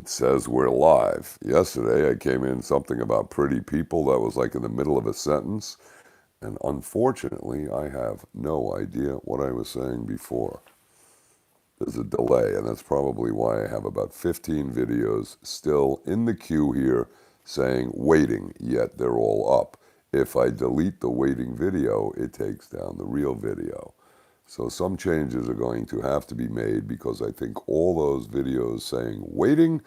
It says we're live. Yesterday I came in something about pretty people that was like in the middle of a sentence, and unfortunately I have no idea what I was saying before. There's a delay, and that's probably why I have about 15 videos still in the queue here saying waiting, yet they're all up. If I delete the waiting video, it takes down the real video. So some changes are going to have to be made because I think all those videos saying waiting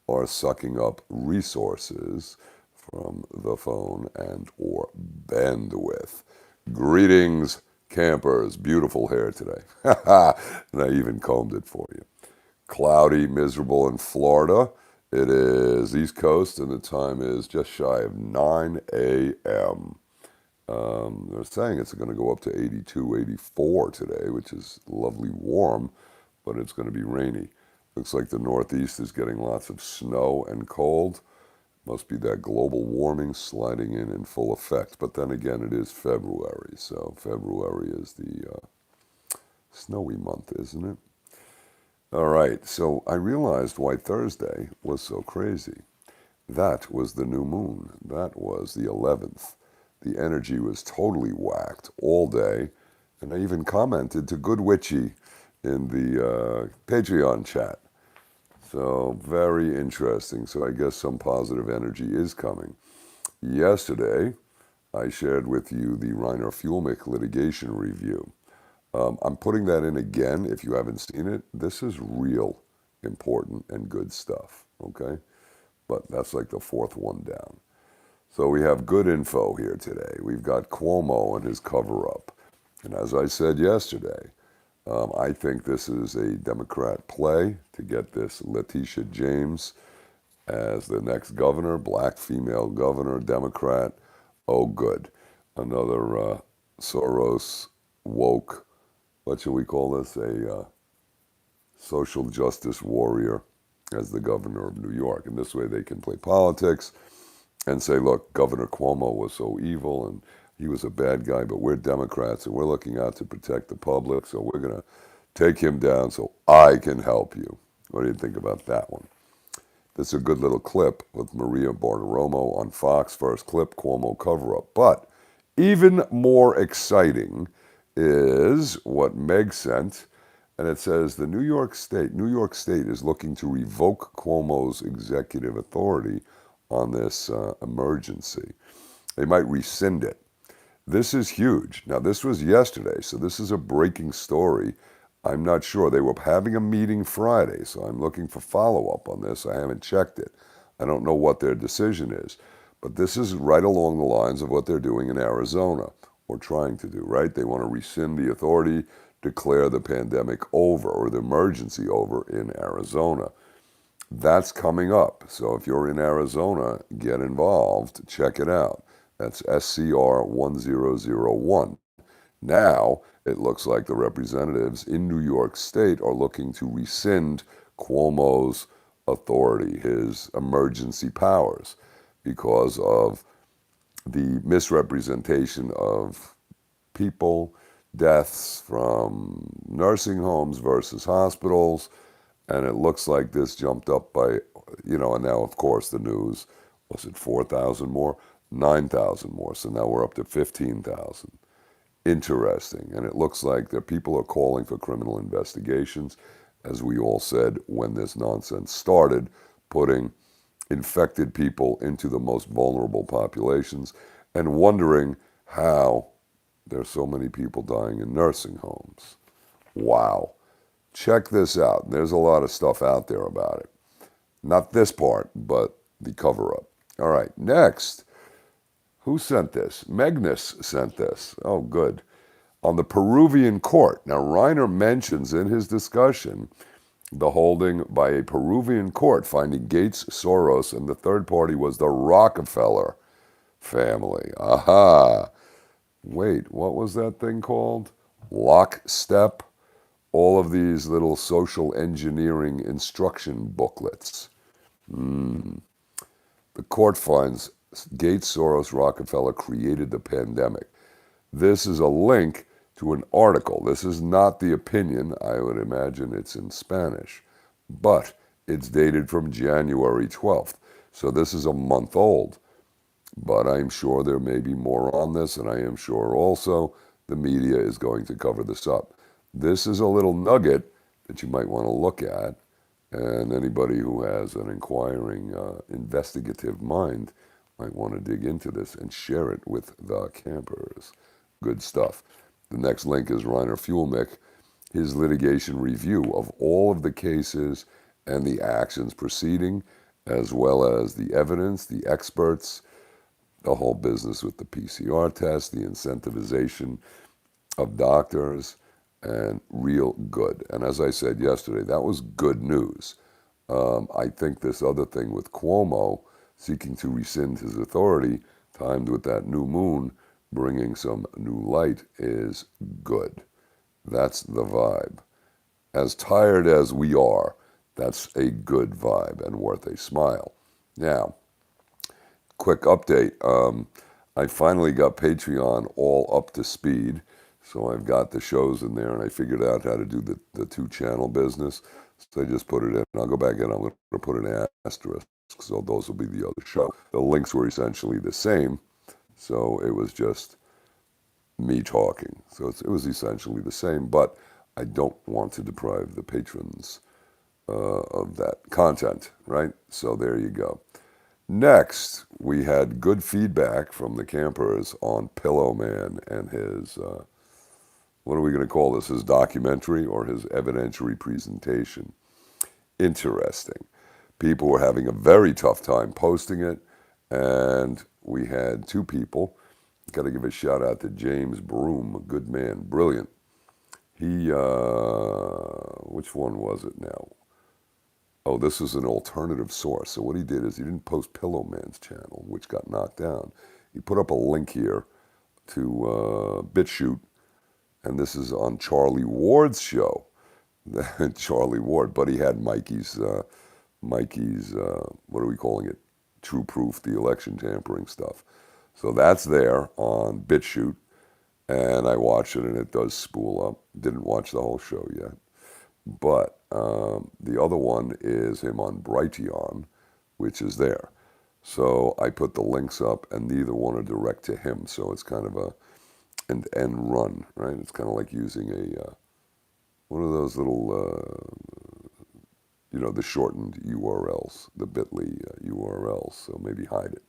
are sucking up resources from the phone and or bandwidth. Greetings, campers. Beautiful hair today. And I even combed it for you. Cloudy, miserable in Florida. It is East Coast and the time is just shy of 9 a.m. They're saying it's going to go up to 82, 84 today, which is lovely warm, but it's going to be rainy. Looks like the Northeast is getting lots of snow and cold. Must be that global warming sliding in full effect. But then again, it is February, so February is the snowy month, isn't it? All right, so I realized why Thursday was so crazy. That was the new moon. That was the 11th. The energy was totally whacked all day. And I even commented to Good Witchy in the Patreon chat. So very interesting. So I guess some positive energy is coming. Yesterday, I shared with you the Reiner Fuelmick litigation review. I'm putting that in again if you haven't seen it. This is real important and good stuff, okay? But that's like the fourth one down. So we have good info here today. We've got Cuomo and his cover-up. And as I said yesterday, I think this is a Democrat play to get this Letitia James as the next governor, black female governor, Democrat. Oh, good. Another Soros woke, what should we call this? A social justice warrior as the governor of New York. And this way they can play politics and say, look, Governor Cuomo was so evil and he was a bad guy, but we're Democrats and we're looking out to protect the public, so we're going to take him down so I can help you. What do you think about that one? This is a good little clip with Maria Bartiromo on Fox. First clip, Cuomo cover-up. But even more exciting is what Meg sent, and it says the New York State is looking to revoke Cuomo's executive authority on this emergency. They might rescind it. This is huge. Now, this was yesterday, so this is a breaking story. I'm not sure. They were having a meeting Friday, so I'm looking for follow-up on this. I haven't checked it. I don't know what their decision is. But this is right along the lines of what they're doing in Arizona, or trying to do, right? They want to rescind the authority, declare the pandemic over, or the emergency over in Arizona. That's coming up. So if you're in Arizona, get involved. Check it out. That's SCR 1001. Now, it looks like the representatives in New York State are looking to rescind Cuomo's authority, his emergency powers, because of the misrepresentation of people, deaths from nursing homes versus hospitals. And it looks like this jumped up by, and now, of course, the news, was it 4,000 more? 9,000 more. So now we're up to 15,000. Interesting. And it looks like that people are calling for criminal investigations, as we all said when this nonsense started, putting infected people into the most vulnerable populations and wondering how there's so many people dying in nursing homes. Wow. Check this out. There's a lot of stuff out there about it. Not this part, but the cover-up. All right, next. Who sent this? Magnus sent this. Oh, good. On the Peruvian court. Now, Reiner mentions in his discussion the holding by a Peruvian court finding Gates, Soros, and the third party was the Rockefeller family. Aha. Wait, what was that thing called? Lockstep? All of these little social engineering instruction booklets. The court finds Gates, Soros, Rockefeller created the pandemic. This is a link to an article. This is not the opinion. I would imagine it's in Spanish. But It's dated from January 12th. So this is a month old. But I'm sure there may be more on this, and I am sure also the media is going to cover this up. This is a little nugget that you might want to look at, and anybody who has an inquiring, investigative mind might want to dig into this and share it with the campers. Good stuff. The next link is Reiner Fuelnick, his litigation review of all of the cases and the actions proceeding, as well as the evidence, the experts, the whole business with the PCR test, the incentivization of doctors, and real good. And as I said yesterday, that was good news. I think this other thing with Cuomo seeking to rescind his authority, timed with that new moon bringing some new light, is good. That's the vibe. As tired as we are, that's a good vibe and worth a smile. Now, quick update. I finally got Patreon all up to speed. So I've got the shows in there, and I figured out how to do the two-channel business. So I just put it in. I'll go back in. I'm going to put an asterisk. So those will be the other show. The links were essentially the same. So it was just me talking. So it was essentially the same. But I don't want to deprive the patrons of that content, right? So there you go. Next, we had good feedback from the campers on Pillow Man and his, what are we going to call this, his documentary or his evidentiary presentation. Interesting. People were having a very tough time posting it, and we had two people. Got to give a shout out to James Broom, a good man, brilliant. He, which one was it now? Oh, this is an alternative source. So what he did is he didn't post Pillow Man's channel, which got knocked down. He put up a link here to BitChute, and this is on Charlie Ward's show. Charlie Ward, but he had Mikey's, what are we calling it? True Proof, the election tampering stuff. So that's there on BitChute, and I watched it, and it does spool up. Didn't watch the whole show yet. But the other one is him on Brighteon, which is there. So I put the links up, and neither one are direct to him. So it's kind of an end run, right? It's kind of like using a one of those little, the shortened URLs, the bit.ly URLs. So maybe hide it.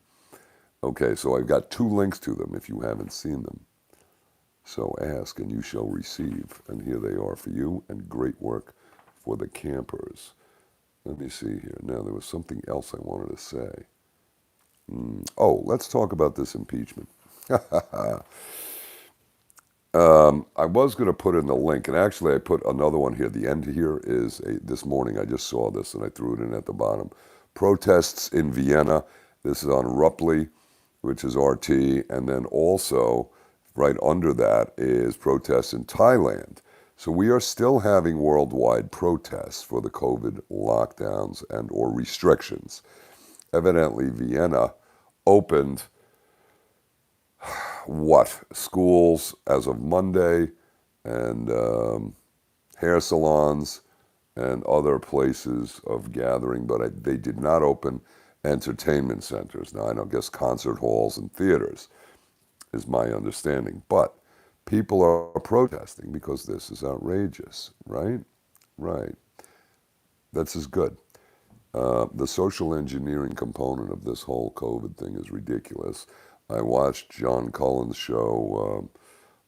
Okay, so I've got two links to them if you haven't seen them. So ask and you shall receive. And here they are for you, and great work for the campers. Let me see here. Now, there was something else I wanted to say. Oh, let's talk about this impeachment. I was going to put in the link, and actually I put another one here. The end here is, this morning I just saw this, and I threw it in at the bottom. Protests in Vienna. This is on Ruppli, which is RT, and then also right under that is protests in Thailand. So we are still having worldwide protests for the COVID lockdowns and or restrictions. Evidently, Vienna opened schools as of Monday, and hair salons and other places of gathering, but they did not open entertainment centers. Now, I don't guess concert halls and theaters is my understanding, but people are protesting because this is outrageous, right? Right. This is good. The social engineering component of this whole COVID thing is ridiculous. I watched John Cullen's show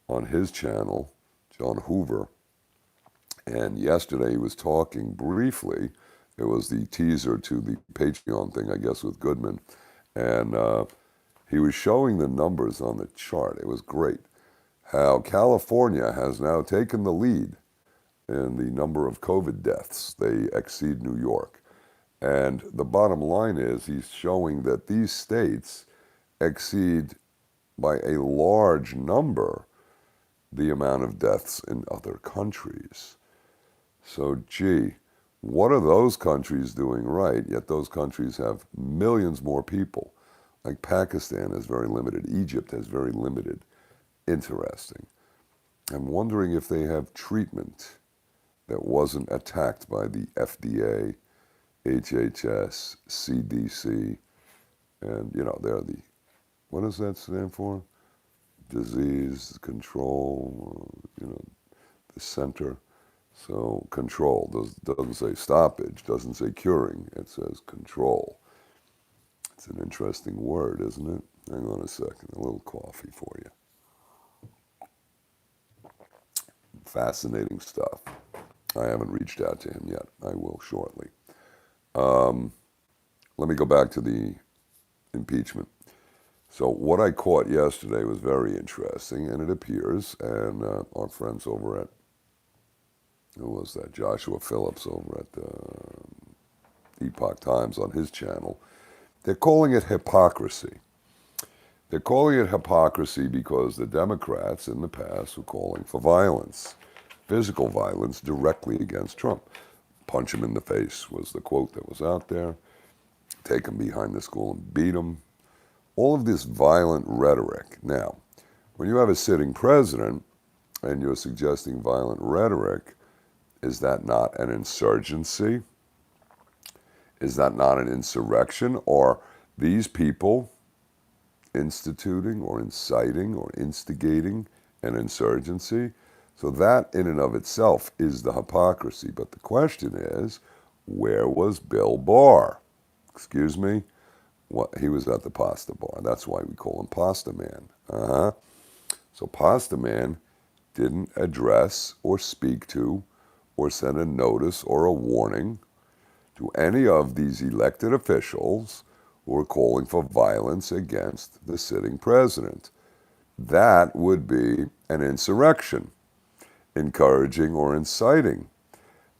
on his channel, John Hoover, and yesterday he was talking briefly. It was the teaser to the Patreon thing, I guess, with Goodman, and he was showing the numbers on the chart. It was great. How California has now taken the lead in the number of COVID deaths. They exceed New York. And the bottom line is he's showing that these states exceed by a large number the amount of deaths in other countries. So, gee, what are those countries doing right? Yet those countries have millions more people. Like Pakistan is very limited. Egypt has very limited. Interesting. I'm wondering if they have treatment that wasn't attacked by the FDA HHS, CDC, and, they're the, what does that stand for? Disease control, the center. So control doesn't say stoppage, doesn't say curing, it says control. It's an interesting word, isn't it? Hang on a second, a little coffee for you. Fascinating stuff. I haven't reached out to him yet. I will shortly. Let me go back to the impeachment. So what I caught yesterday was very interesting, and it appears, and our friends over at, who was that, Joshua Phillips over at Epoch Times on his channel, they're calling it hypocrisy. They're calling it hypocrisy because the Democrats in the past were calling for violence, physical violence directly against Trump. Punch him in the face was the quote that was out there. Take him behind the school and beat him. All of this violent rhetoric. Now, when you have a sitting president and you're suggesting violent rhetoric, is that not an insurgency? Is that not an insurrection? Or these people instituting or inciting or instigating an insurgency? So that in and of itself is the hypocrisy. But the question is, where was Bill Barr? Excuse me? What, he was at the pasta bar. That's why we call him Pasta Man. So Pasta Man didn't address or speak to or send a notice or a warning to any of these elected officials who are calling for violence against the sitting president. That would be an insurrection, encouraging or inciting.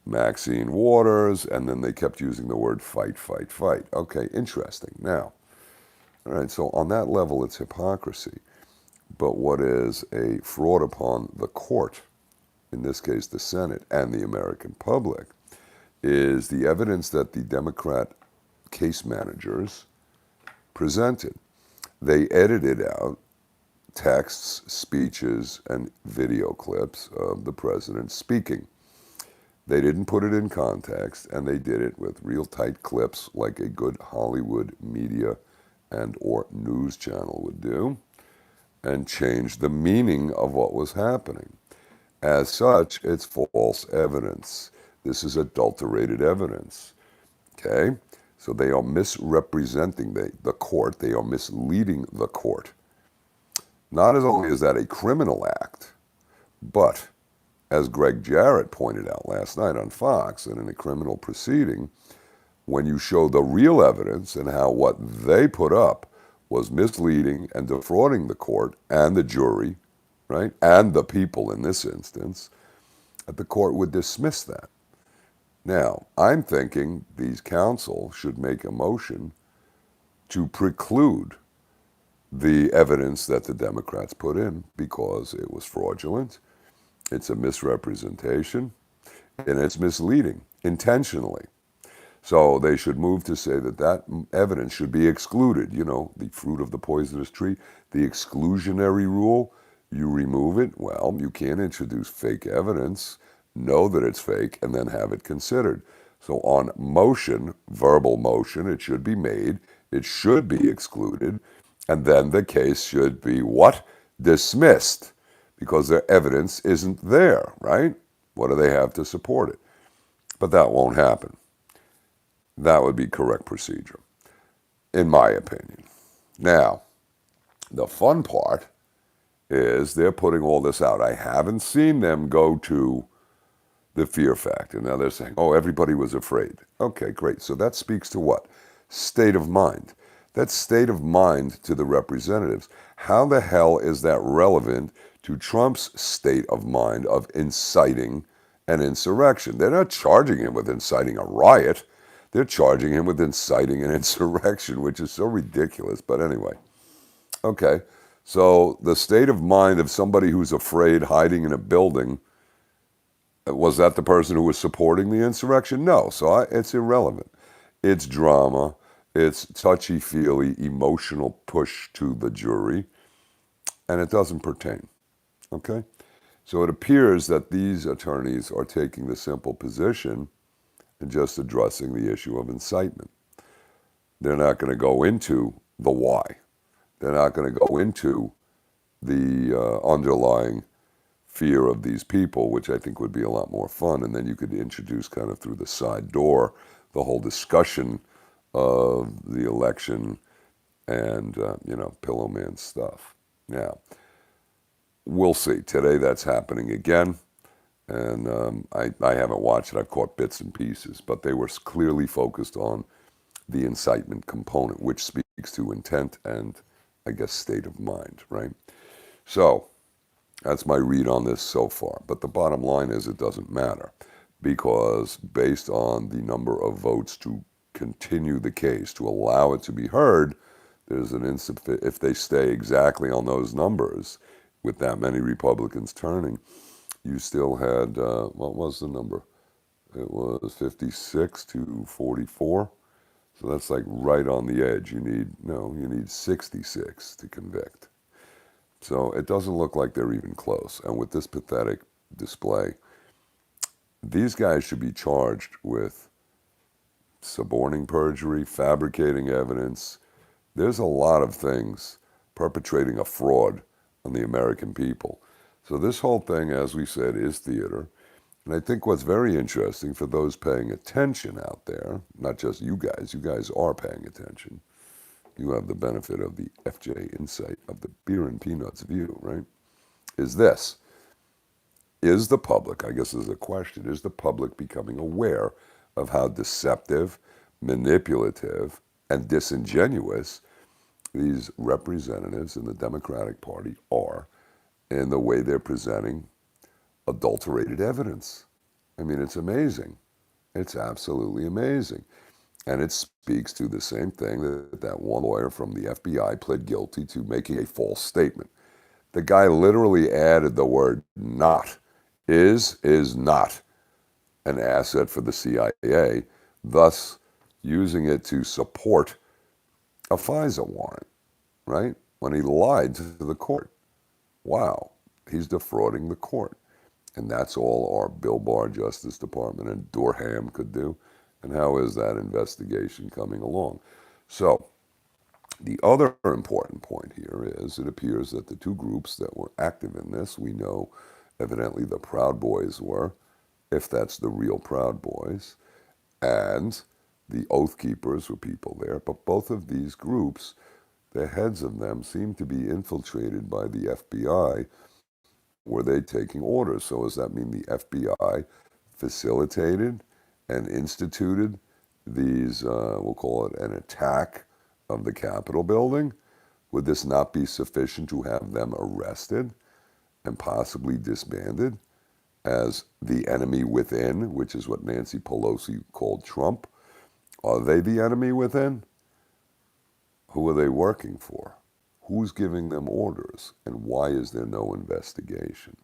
Maxine Waters, and then they kept using the word fight, fight, fight. Okay, interesting. Now, all right, so on that level, it's hypocrisy. But what is a fraud upon the court, in this case the Senate and the American public, is the evidence that the Democrat case managers presented. They edited out texts, speeches, and video clips of the president speaking. They didn't put it in context, and they did it with real tight clips like a good Hollywood media and or news channel would do, and changed the meaning of what was happening. As such, it's false evidence. This is adulterated evidence. Okay? So they are misrepresenting the court. They are misleading the court. Not as only is that a criminal act, but as Greg Jarrett pointed out last night on Fox and in a criminal proceeding, when you show the real evidence and how what they put up was misleading and defrauding the court and the jury, right, and the people in this instance, that the court would dismiss that. Now, I'm thinking these counsel should make a motion to preclude the evidence that the Democrats put in because it was fraudulent, it's a misrepresentation, and it's misleading intentionally. So they should move to say that that evidence should be excluded. You know, the fruit of the poisonous tree, the exclusionary rule, you remove it. Well, you can't introduce fake evidence, know that it's fake, and then have it considered. So on motion, verbal motion, it should be made, it should be excluded, and then the case should be what? Dismissed, because their evidence isn't there, right? What do they have to support it? But that won't happen. That would be correct procedure, in my opinion. Now, the fun part is they're putting all this out. I haven't seen them go to the fear factor. Now they're saying, oh, everybody was afraid. Okay, great. So that speaks to what? State of mind. That's state of mind to the representatives. How the hell is that relevant to Trump's state of mind of inciting an insurrection? They're not charging him with inciting a riot. They're charging him with inciting an insurrection, which is so ridiculous. But anyway, okay. So the state of mind of somebody who's afraid hiding in a building, was that the person who was supporting the insurrection? No. So it's irrelevant. It's drama. It's touchy-feely, emotional push to the jury, and it doesn't pertain. Okay? So it appears that these attorneys are taking the simple position and just addressing the issue of incitement. They're not going to go into the why. They're not going to go into the underlying fear of these people, which I think would be a lot more fun. And then you could introduce kind of through the side door the whole discussion of the election and, Pillow Man stuff. Now, we'll see. Today that's happening again. And I haven't watched it. I've caught bits and pieces. But they were clearly focused on the incitement component, which speaks to intent and, I guess, state of mind, right? So that's my read on this so far. But the bottom line is it doesn't matter because based on the number of votes to continue the case, to allow it to be heard, there's an insufficient, if they stay exactly on those numbers with that many Republicans turning, you still had, what was the number? It was 56 to 44. So that's like right on the edge. You need 66 to convict. So it doesn't look like they're even close. And with this pathetic display, these guys should be charged with suborning perjury, fabricating evidence. There's a lot of things, perpetrating a fraud on the American people. So this whole thing, as we said, is theater. And I think what's very interesting for those paying attention out there, not just you guys are paying attention. You have the benefit of the FJ insight of the beer and peanuts view, right? Is this. Is the public, I guess this is a question, is the public becoming aware of how deceptive, manipulative, and disingenuous these representatives in the Democratic Party are in the way they're presenting adulterated evidence? I mean, it's amazing. It's absolutely amazing. And it speaks to the same thing that one lawyer from the FBI pled guilty to making a false statement. The guy literally added the word not. Is not an asset for the CIA, thus using it to support a FISA warrant, right? When he lied to the court. Wow, he's defrauding the court. And that's all our Bill Barr Justice Department and Durham could do. And how is that investigation coming along? So the other important point here is it appears that the two groups that were active in this, we know evidently the Proud Boys were, if that's the real Proud Boys, and the Oath Keepers were people there. But both of these groups, the heads of them seem to be infiltrated by the FBI. Were they taking orders? So does that mean the FBI facilitated and instituted these, we'll call it an attack of the Capitol building? Would this not be sufficient to have them arrested and possibly disbanded as the enemy within, which is what Nancy Pelosi called Trump? Are they the enemy within? Who are they working for? Who's giving them orders? And why is there no investigation?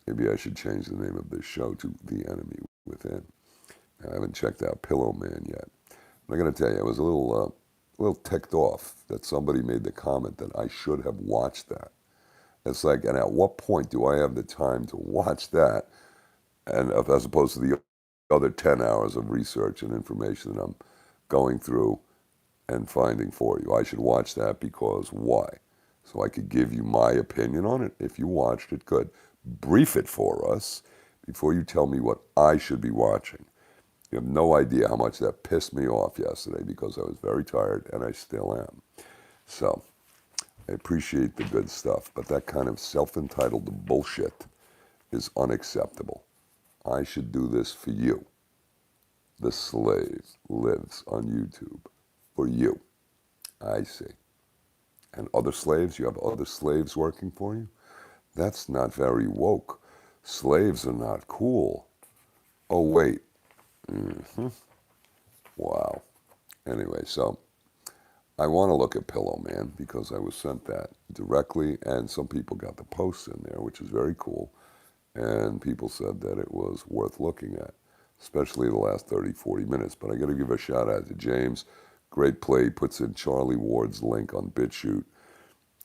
Maybe I should change the name of this show to The Enemy Within. I haven't checked out Pillow Man yet. I'm going to tell you, I was a little ticked off that somebody made the comment that I should have watched that. It's like, and at what point do I have the time to watch that, and as opposed to the other 10 hours of research and information that I'm going through and finding for you? I should watch that because why? So I could give you my opinion on it. If you watched it, good. Brief it for us before you tell me what I should be watching. You have no idea how much that pissed me off yesterday because I was very tired, and I still am. So I appreciate the good stuff, but that kind of self-entitled bullshit is unacceptable. I should do this for you. The slave lives on YouTube for you. I see. And other slaves, you have other slaves working for you? That's not very woke. Slaves are not cool. Oh, wait. Wow. Anyway, so I want to look at Pillow Man because I was sent that directly, and some people got the posts in there, which is very cool. And people said that it was worth looking at, especially the last 30, 40 minutes. But I got to give a shout out to James. Great play. Puts in Charlie Ward's link on BitChute,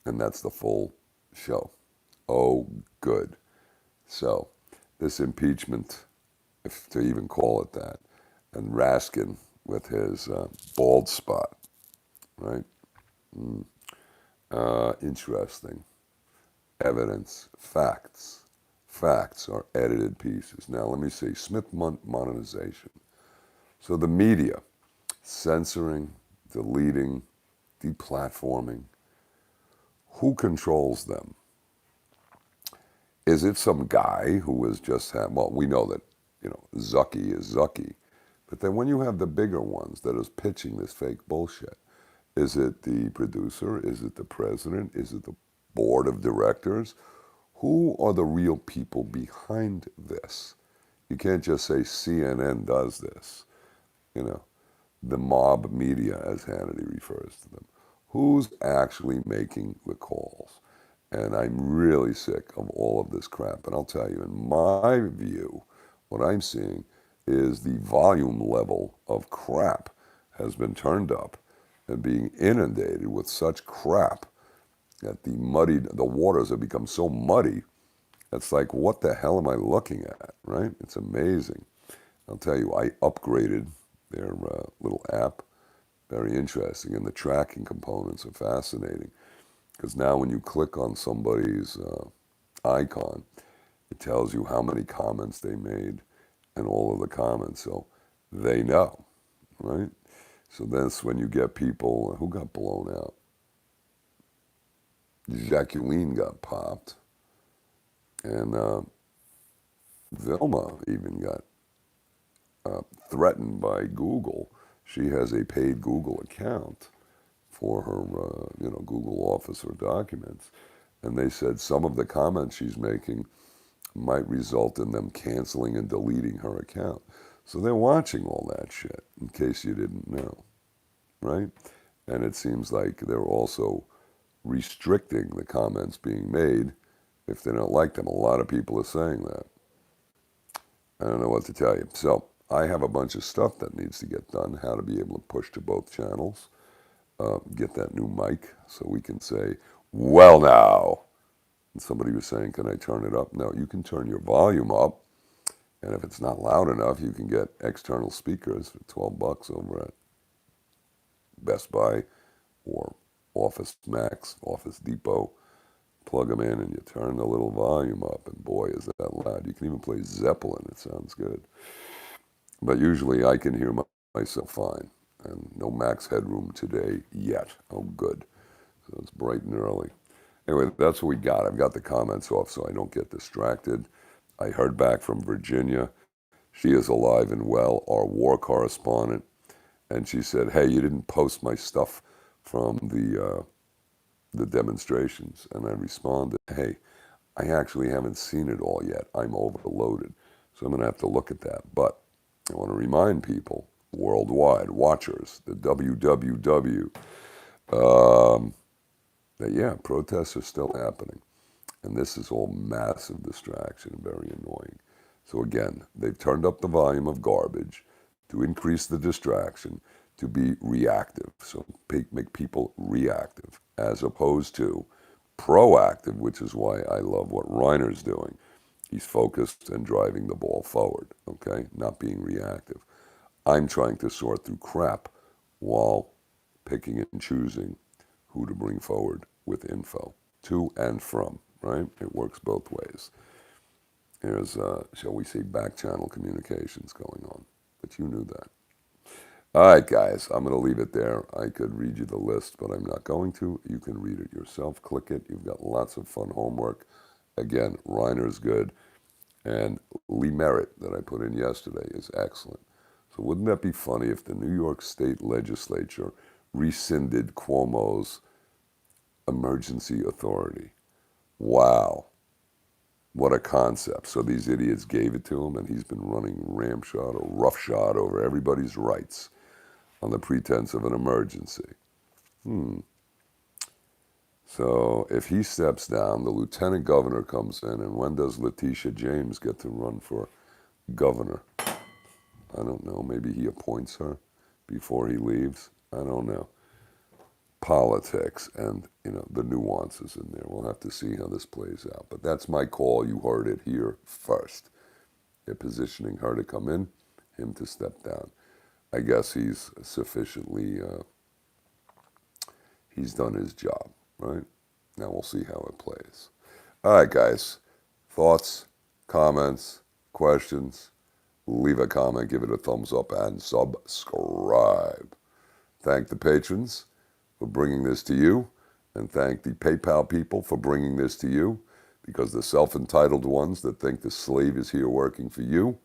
and that's the full show. Oh, good. So this impeachment if to even call it that, and Raskin with his bald spot, right? Interesting. Evidence, facts. Facts are edited pieces. Now, let me see. Smith monetization. So the media, censoring, deleting, deplatforming. Who controls them? Is it some guy who is just well, we know that, Zucky is Zucky. But then when you have the bigger ones that is pitching this fake bullshit, is it the producer? Is it the president? Is it the board of directors? Who are the real people behind this? You can't just say CNN does this, you know, the mob media, as Hannity refers to them. Who's actually making the calls? And I'm really sick of all of this crap. And I'll tell you, in my view, what I'm seeing is the volume level of crap has been turned up and being inundated with such crap that the waters have become so muddy. It's like, what the hell am I looking at, right? It's amazing. I'll tell you, I upgraded their little app. Very interesting. And the tracking components are fascinating. Because now when you click on somebody's icon, it tells you how many comments they made and all of the comments. So they know, right? So that's when you get people who got blown out. Jacqueline got popped. And Vilma even got threatened by Google. She has a paid Google account for her, Google Office or documents. And they said some of the comments she's making might result in them canceling and deleting her account. So they're watching all that shit, in case you didn't know, right? And it seems like they're also restricting the comments being made if they don't like them. A lot of people are saying that. I don't know what to tell you. So I have a bunch of stuff that needs to get done, how to be able to push to both channels, get that new mic so we can say, well now. And somebody was saying, can I turn it up? No, you can turn your volume up. And if it's not loud enough, you can get external speakers for $12 over at Best Buy or Office Max, Office Depot. Plug them in and you turn the little volume up, and boy, is that loud. You can even play Zeppelin. It sounds good. But usually I can hear myself fine. And no max headroom today yet. Oh, good. So it's bright and early. Anyway, that's what we got. I've got the comments off so I don't get distracted. I heard back from Virginia. She is alive and well, our war correspondent. And she said, hey, you didn't post my stuff from the demonstrations. And I responded, hey, I actually haven't seen it all yet. I'm overloaded. So I'm going to have to look at that. But I want to remind people worldwide, watchers, the WWW, that, yeah, protests are still happening. And this is all massive distraction and very annoying. So again, they've turned up the volume of garbage to increase the distraction, to be reactive. So make people reactive as opposed to proactive, which is why I love what Reiner's doing. He's focused and driving the ball forward, okay? Not being reactive. I'm trying to sort through crap while picking and choosing who to bring forward with info to and from, right? It works both ways. There's, shall we say, back channel communications going on, but you knew that. All right, guys, I'm going to leave it there. I could read you the list, but I'm not going to. You can read it yourself. Click it. You've got lots of fun homework. Again, Reiner's good. And Lee Merritt that I put in yesterday is excellent. So wouldn't that be funny if the New York State Legislature rescinded Cuomo's emergency authority? Wow. What a concept. So these idiots gave it to him, and he's been running ramshot or roughshod over everybody's rights on the pretense of an emergency. So if he steps down, the lieutenant governor comes in, and when does Letitia James get to run for governor? I don't know. Maybe he appoints her before he leaves. I don't know. Politics and, the nuances in there. We'll have to see how this plays out. But that's my call. You heard it here first. They're positioning her to come in, him to step down. I guess he's sufficiently, he's done his job, right? Now we'll see how it plays. All right, guys. Thoughts, comments, questions? Leave a comment, give it a thumbs up, and subscribe. Thank the patrons for bringing this to you, and thank the PayPal people for bringing this to you, because the self-entitled ones that think the slave is here working for you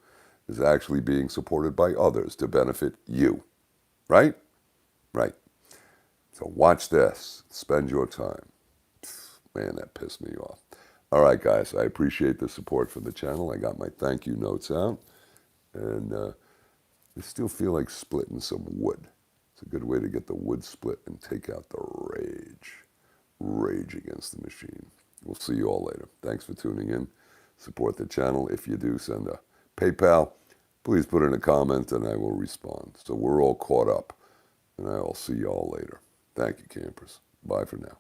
is actually being supported by others to benefit you. Right? Right. So watch this. Spend your time. Man, that pissed me off. All right, guys. I appreciate the support for the channel. I got my thank you notes out. And I still feel like splitting some wood. It's a good way to get the wood split and take out the rage. Rage against the machine. We'll see you all later. Thanks for tuning in. Support the channel. If you do, send a PayPal. Please put in a comment and I will respond. So we're all caught up. And I will see you all later. Thank you, campers. Bye for now.